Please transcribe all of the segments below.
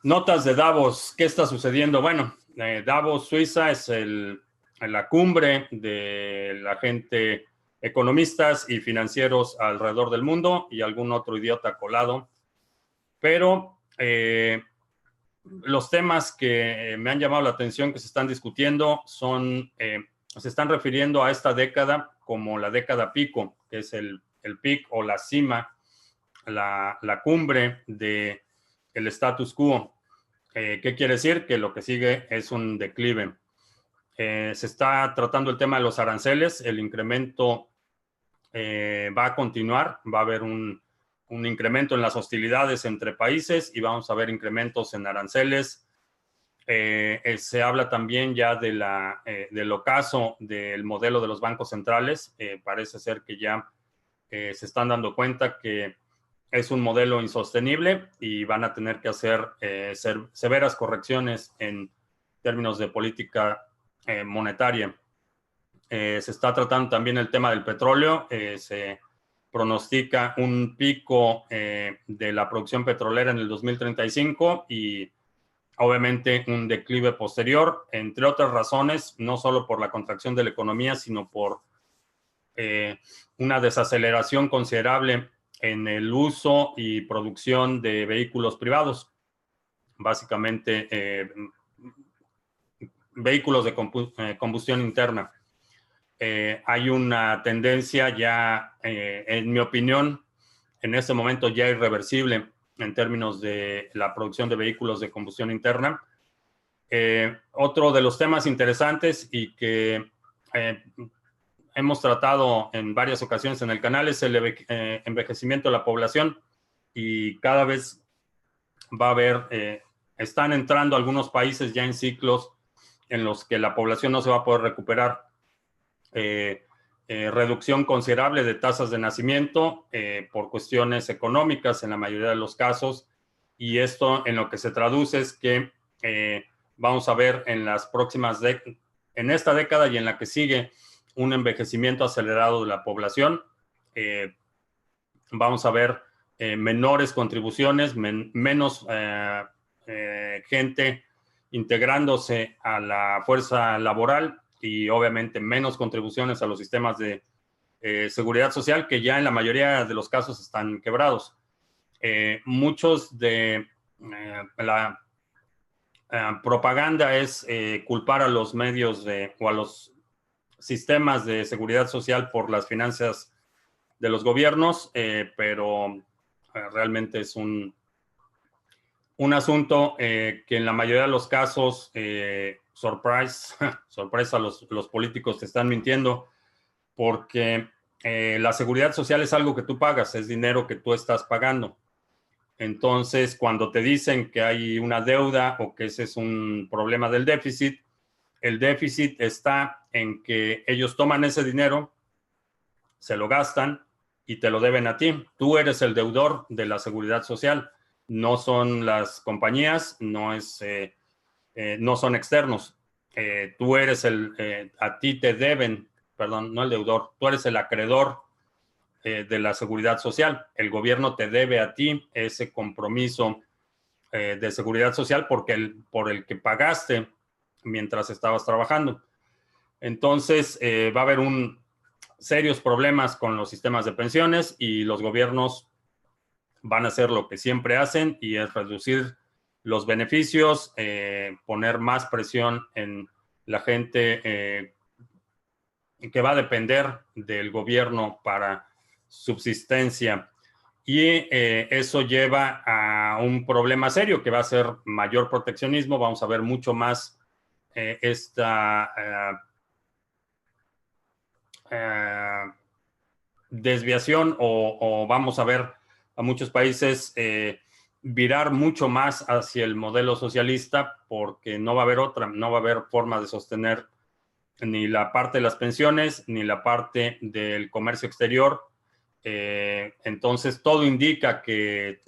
Notas de Davos, ¿qué está sucediendo? Bueno, Davos, Suiza, es la cumbre de la gente, economistas y financieros alrededor del mundo y algún otro idiota colado. Pero los temas que me han llamado la atención que se están discutiendo se están refiriendo a esta década como la década pico, que es el pic o la cima, la cumbre del status quo. ¿Qué quiere decir? Que lo que sigue es un declive. Se está tratando el tema de los aranceles. El incremento va a continuar. Va a haber un incremento en las hostilidades entre países y vamos a ver incrementos en aranceles. Se habla también ya del ocaso del modelo de los bancos centrales. Parece ser que ya se están dando cuenta que es un modelo insostenible y van a tener que hacer severas correcciones en términos de política monetaria. Se está tratando también el tema del petróleo. Se pronostica un pico de la producción petrolera en el 2035 y obviamente un declive posterior, entre otras razones, no solo por la contracción de la economía, sino por una desaceleración considerable en el uso y producción de vehículos privados, básicamente vehículos de combustión interna. Hay una tendencia ya, en mi opinión, en este momento ya irreversible en términos de la producción de vehículos de combustión interna. Otro de los temas interesantes y que hemos tratado en varias ocasiones en el canal es el envejecimiento de la población y cada vez va a haber, están entrando algunos países ya en ciclos en los que la población no se va a poder recuperar. Reducción considerable de tasas de nacimiento por cuestiones económicas en la mayoría de los casos, y esto en lo que se traduce es que vamos a ver en las próximas en esta década y en la que sigue un envejecimiento acelerado de la población. Vamos a ver menores contribuciones, menos gente integrándose a la fuerza laboral y obviamente menos contribuciones a los sistemas de seguridad social que ya en la mayoría de los casos están quebrados. Muchos de la propaganda es culpar a los medios o a los sistemas de seguridad social por las finanzas de los gobiernos, pero realmente es un asunto que en la mayoría de los casos, sorpresa, los políticos te están mintiendo porque la seguridad social es algo que tú pagas, es dinero que tú estás pagando. Entonces, cuando te dicen que hay una deuda o que ese es un problema del déficit, el déficit está en que ellos toman ese dinero, se lo gastan y te lo deben a ti. Tú eres el deudor de la seguridad social. No son las compañías, no son externos. Tú eres a ti te deben, perdón, no el deudor, tú eres el acreedor de la seguridad social. El gobierno te debe a ti ese compromiso de seguridad social por el que pagaste mientras estabas trabajando. Entonces, va a haber serios problemas con los sistemas de pensiones y los gobiernos van a hacer lo que siempre hacen y es reducir los beneficios, poner más presión en la gente que va a depender del gobierno para subsistencia. Y eso lleva a un problema serio que va a ser mayor proteccionismo. Vamos a ver mucho más esta desviación o vamos a ver a muchos países virar mucho más hacia el modelo socialista porque no va a haber no va a haber forma de sostener ni la parte de las pensiones ni la parte del comercio exterior. Entonces todo indica que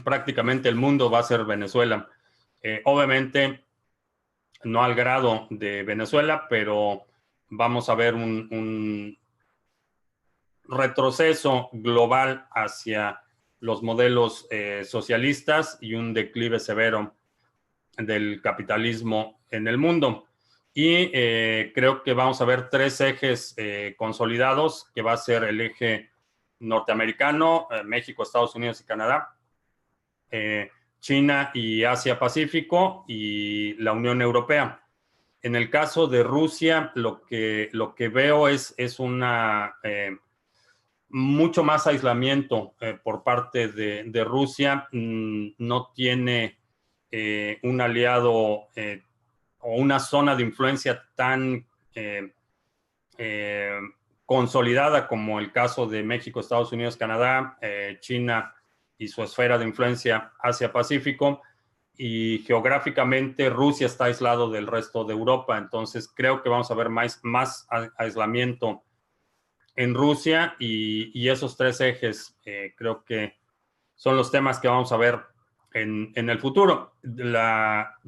prácticamente el mundo va a ser Venezuela. Obviamente no al grado de Venezuela, pero vamos a ver un retroceso global hacia los modelos socialistas y un declive severo del capitalismo en el mundo. Y creo que vamos a ver tres ejes consolidados, que va a ser el eje norteamericano, México, Estados Unidos y Canadá, China y Asia-Pacífico y la Unión Europea. En el caso de Rusia, lo que veo es una mucho más aislamiento por parte de Rusia. No tiene un aliado o una zona de influencia tan eh, consolidada como el caso de México, Estados Unidos, Canadá, China y su esfera de influencia Asia-Pacífico. Y geográficamente Rusia está aislado del resto de Europa. Entonces creo que vamos a ver más aislamiento en Rusia y esos tres ejes creo que son los temas que vamos a ver en el futuro.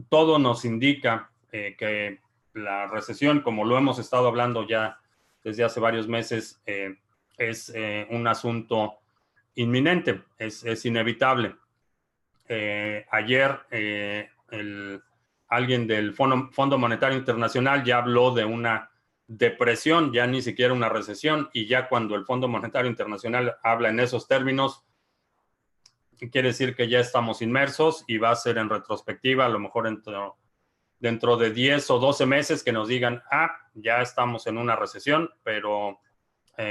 Todo nos indica que la recesión, como lo hemos estado hablando ya desde hace varios meses, es un asunto inminente, es inevitable. Ayer alguien del Fondo Monetario Internacional ya habló de una depresión, ya ni siquiera una recesión, y ya cuando el Fondo Monetario Internacional habla en esos términos, quiere decir que ya estamos inmersos y va a ser en retrospectiva, a lo mejor dentro de 10 o 12 meses que nos digan, ya estamos en una recesión, pero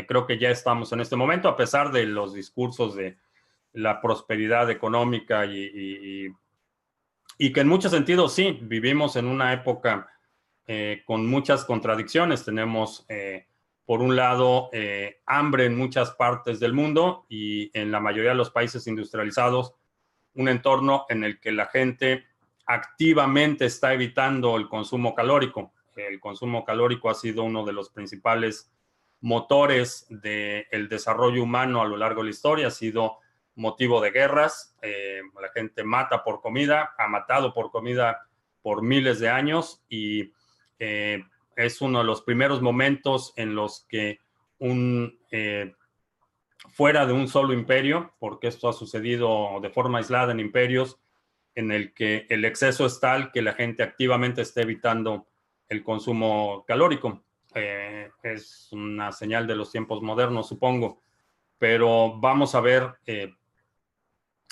creo que ya estamos en este momento, a pesar de los discursos de la prosperidad económica y que en muchos sentidos sí, vivimos en una época con muchas contradicciones. Tenemos, por un lado, hambre en muchas partes del mundo y en la mayoría de los países industrializados, un entorno en el que la gente activamente está evitando el consumo calórico. El consumo calórico ha sido uno de los principales motores del desarrollo humano a lo largo de la historia, ha sido motivo de guerras. La gente mata por comida, ha matado por comida por miles de años y es uno de los primeros momentos en los que fuera de un solo imperio, porque esto ha sucedido de forma aislada en imperios, en el que el exceso es tal que la gente activamente está evitando el consumo calórico. Es una señal de los tiempos modernos, supongo, pero vamos a ver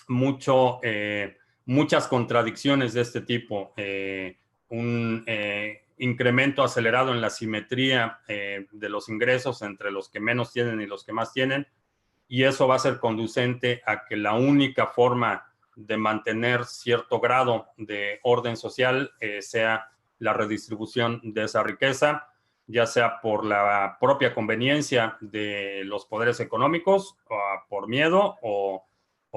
muchas contradicciones de este tipo, un incremento acelerado en la simetría de los ingresos entre los que menos tienen y los que más tienen, y eso va a ser conducente a que la única forma de mantener cierto grado de orden social sea la redistribución de esa riqueza, ya sea por la propia conveniencia de los poderes económicos, o por miedo o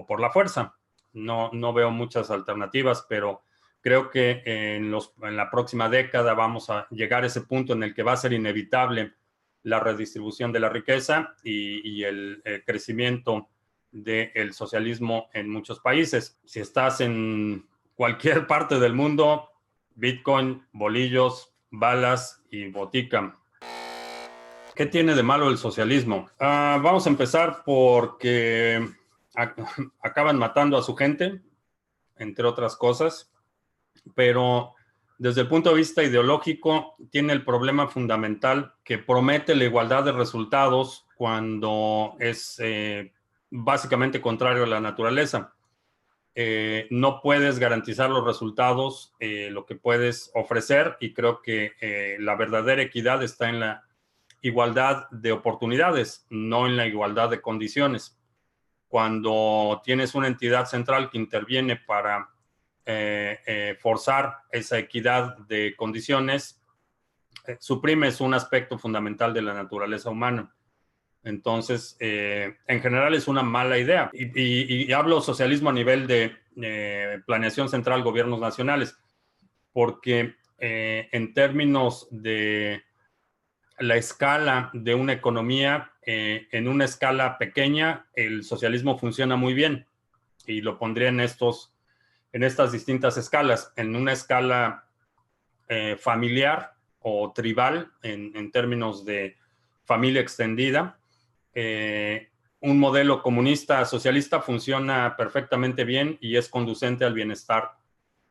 por la fuerza. No veo muchas alternativas, pero creo que en la próxima década vamos a llegar a ese punto en el que va a ser inevitable la redistribución de la riqueza y el crecimiento del socialismo en muchos países. Si estás en cualquier parte del mundo, Bitcoin, bolillos, balas y botica. ¿Qué tiene de malo el socialismo? Vamos a empezar porque acaban matando a su gente, entre otras cosas, pero desde el punto de vista ideológico tiene el problema fundamental que promete la igualdad de resultados cuando es básicamente contrario a la naturaleza. No puedes garantizar los resultados, lo que puedes ofrecer, y creo que la verdadera equidad está en la igualdad de oportunidades, no en la igualdad de condiciones. Cuando tienes una entidad central que interviene para forzar esa equidad de condiciones, suprimes un aspecto fundamental de la naturaleza humana. Entonces, en general es una mala idea. Y hablo socialismo a nivel de planeación central, gobiernos nacionales, porque en términos de la escala de una economía, en una escala pequeña, el socialismo funciona muy bien. Y lo pondría en estas distintas escalas. En una escala familiar o tribal, en términos de familia extendida, un modelo comunista socialista funciona perfectamente bien y es conducente al bienestar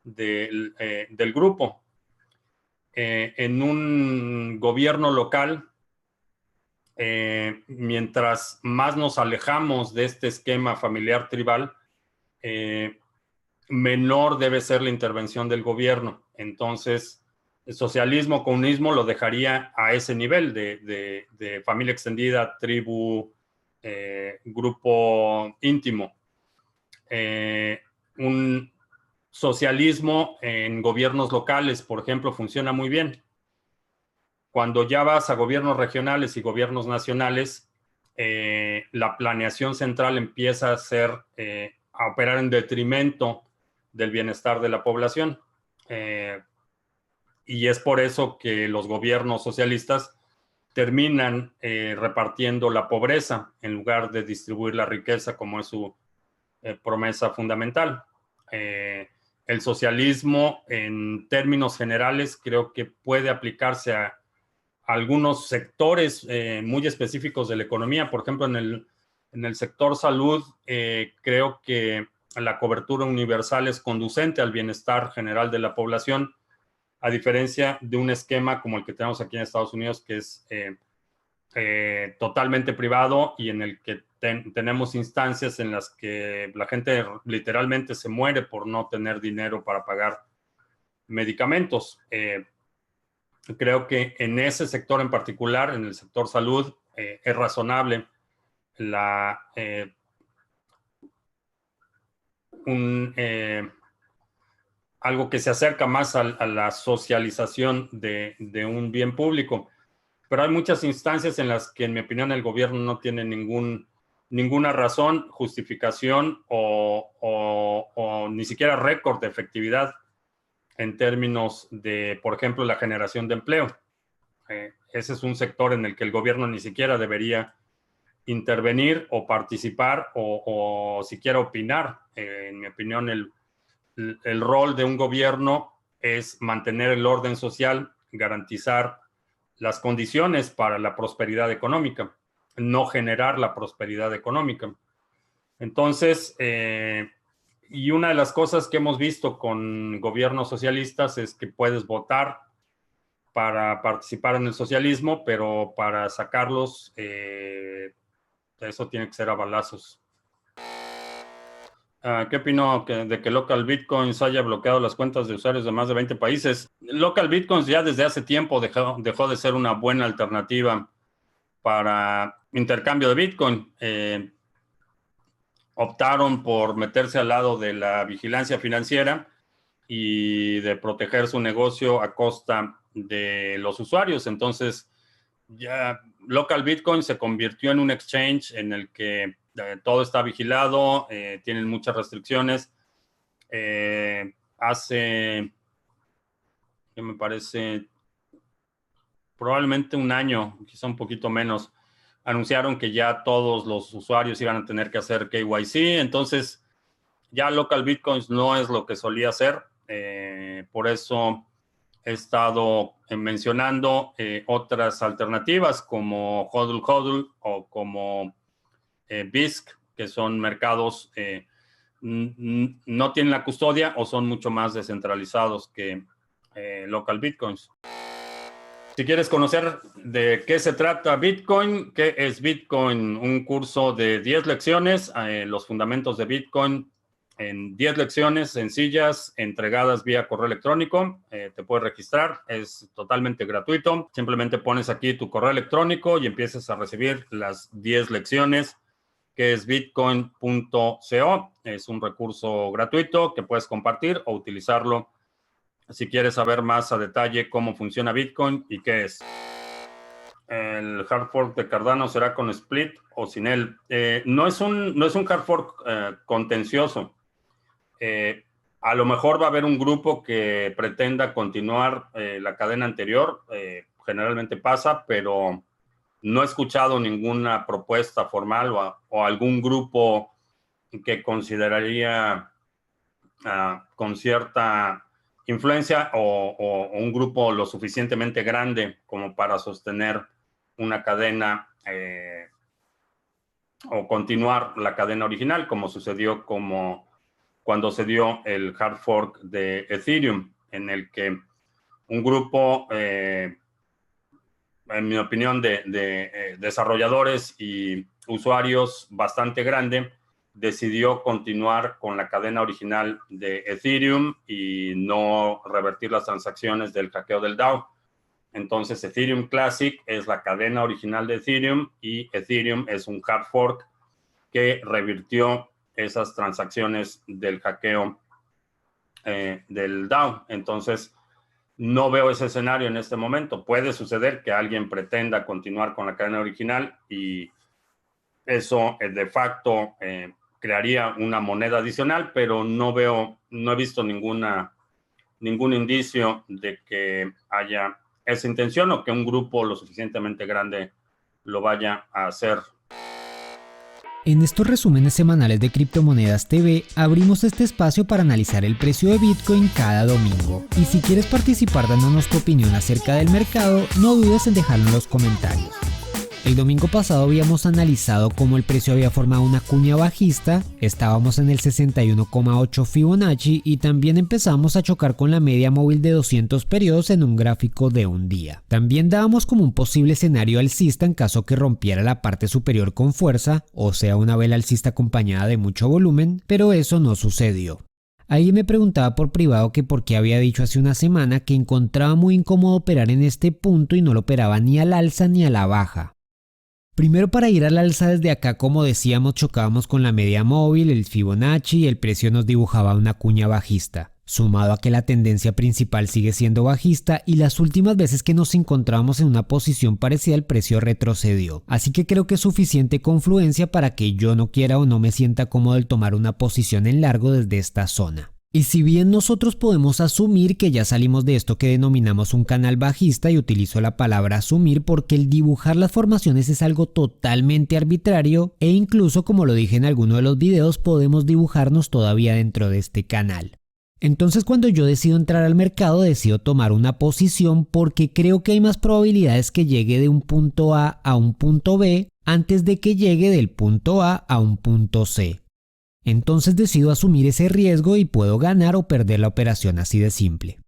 del grupo. En un gobierno local, mientras más nos alejamos de este esquema familiar tribal, menor debe ser la intervención del gobierno. Entonces, el socialismo, comunismo lo dejaría a ese nivel de familia extendida, tribu, grupo íntimo. Un socialismo en gobiernos locales, por ejemplo, funciona muy bien. Cuando ya vas a gobiernos regionales y gobiernos nacionales, la planeación central empieza a operar en detrimento del bienestar de la población. Y es por eso que los gobiernos socialistas terminan repartiendo la pobreza en lugar de distribuir la riqueza como es su promesa fundamental. El socialismo, en términos generales, creo que puede aplicarse a algunos sectores muy específicos de la economía. Por ejemplo, en el sector salud, creo que la cobertura universal es conducente al bienestar general de la población, a diferencia de un esquema como el que tenemos aquí en Estados Unidos, que es totalmente privado y en el que tenemos instancias en las que la gente literalmente se muere por no tener dinero para pagar medicamentos. Creo que en ese sector en particular, en el sector salud, es razonable la, un, algo que se acerca más a la socialización de un bien público. Pero hay muchas instancias en las que, en mi opinión, el gobierno no tiene ninguna razón, justificación o ni siquiera récord de efectividad en términos de, por ejemplo, la generación de empleo. Ese es un sector en el que el gobierno ni siquiera debería intervenir o participar o siquiera opinar. En mi opinión, el rol de un gobierno es mantener el orden social, garantizar las condiciones para la prosperidad económica, no generar la prosperidad económica. Entonces, y una de las cosas que hemos visto con gobiernos socialistas es que puedes votar para participar en el socialismo, pero para sacarlos, eso tiene que ser a balazos. ¿Qué opino de que Local Bitcoins haya bloqueado las cuentas de usuarios de más de 20 países? Local Bitcoins ya desde hace tiempo dejó de ser una buena alternativa para intercambio de Bitcoin. Optaron por meterse al lado de la vigilancia financiera y de proteger su negocio a costa de los usuarios. Entonces, ya Local Bitcoin se convirtió en un exchange en el que todo está vigilado, tienen muchas restricciones. Hace, que me parece, probablemente un año, quizá un poquito menos, anunciaron que ya todos los usuarios iban a tener que hacer KYC. Entonces, ya Local Bitcoins no es lo que solía ser. Por eso he estado mencionando otras alternativas como HODL HODL o como BISC, que son mercados no tienen la custodia o son mucho más descentralizados que Local Bitcoins. Si quieres conocer de qué se trata Bitcoin, qué es Bitcoin, un curso de 10 lecciones, los fundamentos de Bitcoin en 10 lecciones sencillas, entregadas vía correo electrónico. Te puedes registrar, es totalmente gratuito. Simplemente pones aquí tu correo electrónico y empiezas a recibir las 10 lecciones, que es bitcoin.co. Es un recurso gratuito que puedes compartir o utilizarlo si quieres saber más a detalle cómo funciona Bitcoin y qué es. El hard fork de Cardano será con Split o sin él. No es un hard fork contencioso. A lo mejor va a haber un grupo que pretenda continuar la cadena anterior. Generalmente pasa, pero no he escuchado ninguna propuesta formal o algún grupo que consideraría con cierta influencia o un grupo lo suficientemente grande como para sostener una cadena o continuar la cadena original, como sucedió cuando se dio el hard fork de Ethereum, en el que un grupo, en mi opinión, de desarrolladores y usuarios bastante grande, decidió continuar con la cadena original de Ethereum y no revertir las transacciones del hackeo del DAO. Entonces, Ethereum Classic es la cadena original de Ethereum y Ethereum es un hard fork que revirtió esas transacciones del hackeo del DAO. Entonces, no veo ese escenario en este momento. Puede suceder que alguien pretenda continuar con la cadena original y eso de facto crearía una moneda adicional, pero no he visto ningún indicio de que haya esa intención o que un grupo lo suficientemente grande lo vaya a hacer. En estos resúmenes semanales de Criptomonedas TV abrimos este espacio para analizar el precio de Bitcoin cada domingo. Y si quieres participar dándonos tu opinión acerca del mercado, no dudes en dejarlo en los comentarios. El domingo pasado habíamos analizado cómo el precio había formado una cuña bajista, estábamos en el 61,8 Fibonacci y también empezamos a chocar con la media móvil de 200 periodos en un gráfico de un día. También dábamos como un posible escenario alcista en caso que rompiera la parte superior con fuerza, o sea una vela alcista acompañada de mucho volumen, pero eso no sucedió. Alguien me preguntaba por privado que por qué había dicho hace una semana que encontraba muy incómodo operar en este punto y no lo operaba ni al alza ni a la baja. Primero, para ir al alza desde acá, como decíamos, chocábamos con la media móvil, el Fibonacci y el precio nos dibujaba una cuña bajista, sumado a que la tendencia principal sigue siendo bajista y las últimas veces que nos encontrábamos en una posición parecida el precio retrocedió. Así que creo que es suficiente confluencia para que yo no quiera o no me sienta cómodo el tomar una posición en largo desde esta zona. Y si bien nosotros podemos asumir que ya salimos de esto que denominamos un canal bajista, y utilizo la palabra asumir porque el dibujar las formaciones es algo totalmente arbitrario e incluso, como lo dije en alguno de los videos, podemos dibujarnos todavía dentro de este canal. Entonces, cuando yo decido entrar al mercado, decido tomar una posición porque creo que hay más probabilidades que llegue de un punto A a un punto B antes de que llegue del punto A a un punto C. Entonces decido asumir ese riesgo y puedo ganar o perder la operación, así de simple.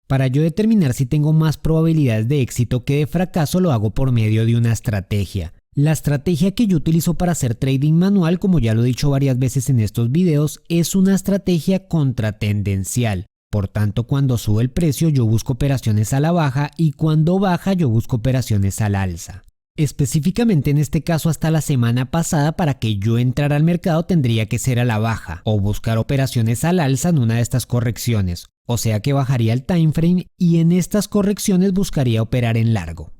Para yo determinar si tengo más probabilidades de éxito que de fracaso, lo hago por medio de una estrategia. La estrategia que yo utilizo para hacer trading manual, como ya lo he dicho varias veces en estos videos, es una estrategia contratendencial. Por tanto, cuando sube el precio yo busco operaciones a la baja y cuando baja yo busco operaciones al alza. Específicamente en este caso, hasta la semana pasada, para que yo entrara al mercado tendría que ser a la baja o buscar operaciones al alza en una de estas correcciones, o sea que bajaría el time frame y en estas correcciones buscaría operar en largo.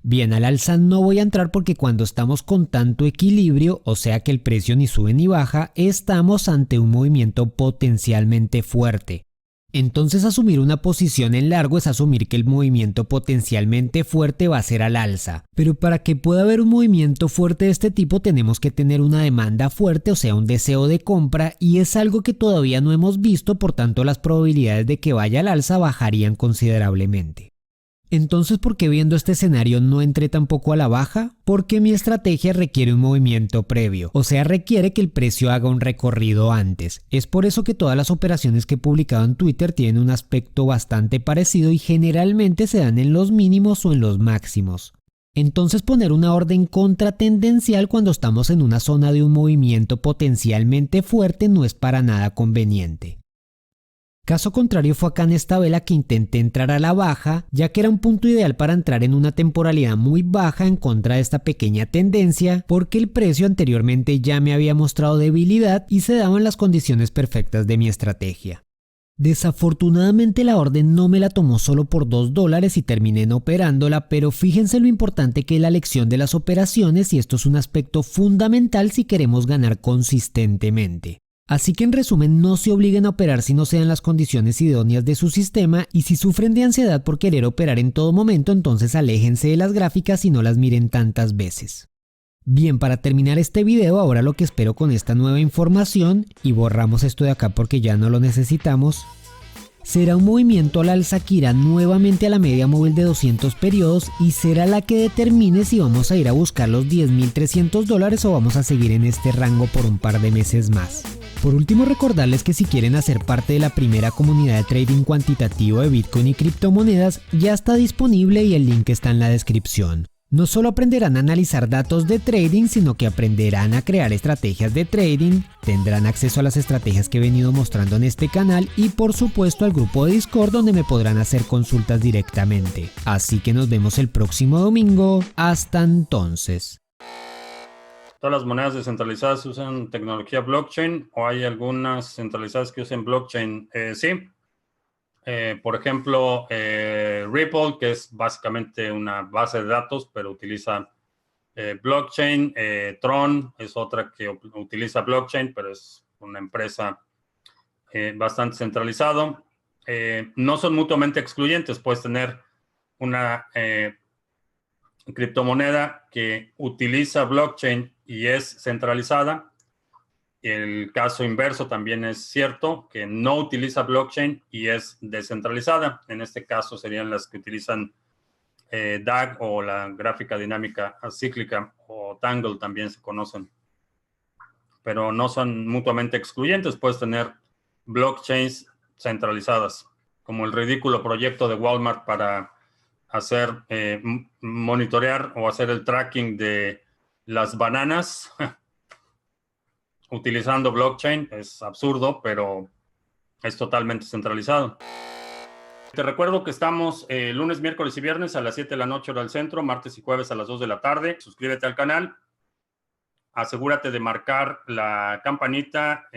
Bien, al alza no voy a entrar porque cuando estamos con tanto equilibrio, o sea que el precio ni sube ni baja, estamos ante un movimiento potencialmente fuerte. Entonces, asumir una posición en largo es asumir que el movimiento potencialmente fuerte va a ser al alza. Pero para que pueda haber un movimiento fuerte de este tipo tenemos que tener una demanda fuerte, o sea un deseo de compra, y es algo que todavía no hemos visto, por tanto las probabilidades de que vaya al alza bajarían considerablemente. Entonces, ¿por qué viendo este escenario no entré tampoco a la baja? Porque mi estrategia requiere un movimiento previo, o sea, requiere que el precio haga un recorrido antes. Es por eso que todas las operaciones que he publicado en Twitter tienen un aspecto bastante parecido y generalmente se dan en los mínimos o en los máximos. Entonces, poner una orden contratendencial cuando estamos en una zona de un movimiento potencialmente fuerte no es para nada conveniente. Caso contrario fue acá en esta vela que intenté entrar a la baja, ya que era un punto ideal para entrar en una temporalidad muy baja en contra de esta pequeña tendencia, porque el precio anteriormente ya me había mostrado debilidad y se daban las condiciones perfectas de mi estrategia. Desafortunadamente la orden no me la tomó solo por $2 y terminé no operándola, pero fíjense lo importante que es la elección de las operaciones y esto es un aspecto fundamental si queremos ganar consistentemente. Así que en resumen, no se obliguen a operar si no se dan las condiciones idóneas de su sistema y si sufren de ansiedad por querer operar en todo momento, entonces aléjense de las gráficas y no las miren tantas veces. Bien, para terminar este video, ahora lo que espero con esta nueva información, y borramos esto de acá porque ya no lo necesitamos. Será un movimiento al alza que irá nuevamente a la media móvil de 200 periodos y será la que determine si vamos a ir a buscar los $10.300 o vamos a seguir en este rango por un par de meses más. Por último, recordarles que si quieren hacer parte de la primera comunidad de trading cuantitativo de Bitcoin y criptomonedas, ya está disponible y el link está en la descripción. No solo aprenderán a analizar datos de trading, sino que aprenderán a crear estrategias de trading, tendrán acceso a las estrategias que he venido mostrando en este canal y por supuesto al grupo de Discord donde me podrán hacer consultas directamente. Así que nos vemos el próximo domingo. Hasta entonces. ¿Todas las monedas descentralizadas usan tecnología blockchain o hay algunas centralizadas que usen blockchain? Sí. Por ejemplo, Ripple, que es básicamente una base de datos, pero utiliza blockchain. Tron es otra que utiliza blockchain, pero es una empresa bastante centralizada. No son mutuamente excluyentes. Puedes tener una criptomoneda que utiliza blockchain y es centralizada. El caso inverso también es cierto, que no utiliza blockchain y es descentralizada. En este caso serían las que utilizan DAG o la gráfica dinámica acíclica o Tangle también se conocen. Pero no son mutuamente excluyentes. Puedes tener blockchains centralizadas, como el ridículo proyecto de Walmart para hacer monitorear o hacer el tracking de las bananas utilizando blockchain. Es absurdo, pero es totalmente centralizado. Te recuerdo que estamos lunes, miércoles y viernes a las 7 de la noche hora del centro, martes y jueves a las 2 de la tarde. Suscríbete al canal. Asegúrate de marcar la campanita.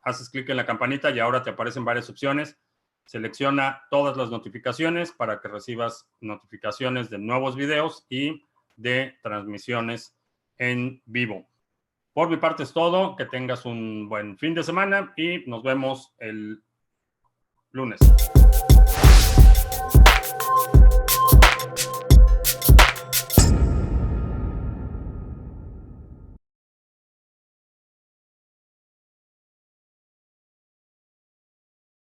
Haces clic en la campanita y ahora te aparecen varias opciones. Selecciona todas las notificaciones para que recibas notificaciones de nuevos videos y de transmisiones en vivo. Por mi parte es todo. Que tengas un buen fin de semana y nos vemos el lunes.